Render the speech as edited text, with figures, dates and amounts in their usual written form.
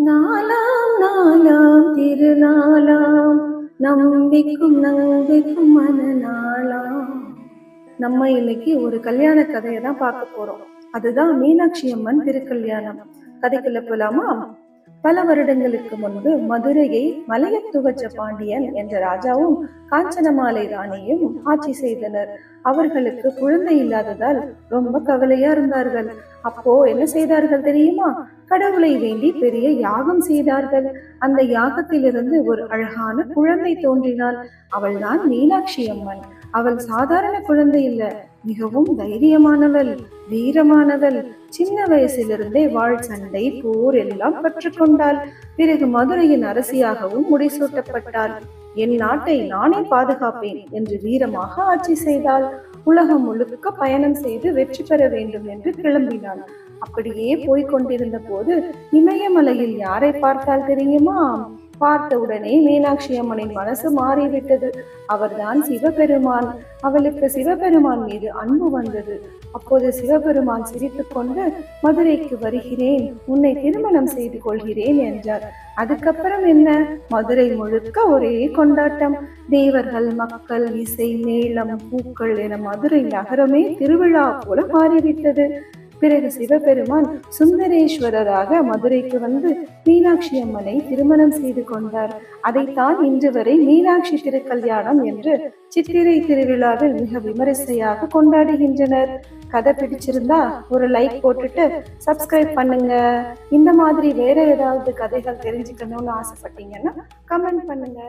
நாலாம் நாளாம் திருநாளாம் நம்பிக்கும் நம்பிக்கும் மனநாளாம். நம்ம இன்னைக்கு ஒரு கல்யாண கதையை தான் பார்க்க போறோம். அதுதான் மீனாட்சி அம்மன் திருக்கல்யாணம். கதைக்குள்ள போலாமா? பல வருடங்களுக்கு முன்பு மதுரையை மலையத்துவச்ச பாண்டியன் என்ற ராஜாவும் காஞ்சனமாலை ராணியும் ஆட்சி செய்தனர். அவர்களுக்கு குழந்தை இல்லாததால் ரொம்ப கவலையா இருந்தார்கள். அப்போ என்ன செய்தார்கள் தெரியுமா? கடவுளை வேண்டி பெரிய யாகம் செய்தார்கள். அந்த யாகத்திலிருந்து ஒரு அழகான குழந்தை தோன்றினாள். அவள்தான் மீனாட்சி அம்மன். அவள் சாதாரண குழந்தை இல்ல, மிகவும் தைரியமானவள், வீரமானவள். சின்ன வயசிலிருந்தே வாழ், சண்டை, போர் எல்லாம் கற்றுக்கொண்டாள். பிறகு மதுரையின் அரசியாகவும் முடிசூட்டப்பட்டாள். என் நாட்டை நானே பாதுகாப்பேன் என்று வீரமாக ஆட்சி செய்தாள். உலகம் முழுக்க பயணம் செய்து வெற்றி பெற வேண்டும் என்று கிளம்பினாள். அப்படியே போய்கொண்டிருந்த போது இமயமலையில் யாரை பார்த்தால் தெரியுமா? பார்த்தவுடனே மீனாட்சி அம்மனின் மனசு மாறிவிட்டது. அவர்தான் சிவபெருமான். அவளுக்கு சிவபெருமான் மீது அன்பு வந்தது. அப்போது சிவபெருமான் சிரித்துக் கொண்டு, மதுரைக்கு வருகிறேன், உன்னை திருமணம் செய்து கொள்கிறேன் என்றார். அதுக்கப்புறம் என்ன? மதுரை முழுக்க ஒரே கொண்டாட்டம். தேவர்கள், மக்கள், இசை, மேளம், பூக்கள் என மதுரை நகரமே திருவிழா போல மாறிவிட்டது. பிறகு சிவபெருமான் சுந்தரேஸ்வரராக மதுரைக்கு வந்து மீனாட்சி அம்மனை திருமணம் செய்து கொண்டார். அதைத்தான் இன்று வரை மீனாட்சி திருக்கல்யாணம் என்று சித்திரை திருவிழாவில் மிக விமரிசையாக கொண்டாடுகின்றனர். கதை பிடிச்சிருந்தா ஒரு லைக் போட்டுட்டு சப்ஸ்கிரைப் பண்ணுங்க. இந்த மாதிரி வேற ஏதாவது கதைகள் தெரிஞ்சுக்கணும்னு ஆசைப்பட்டீங்கன்னா கமெண்ட் பண்ணுங்க.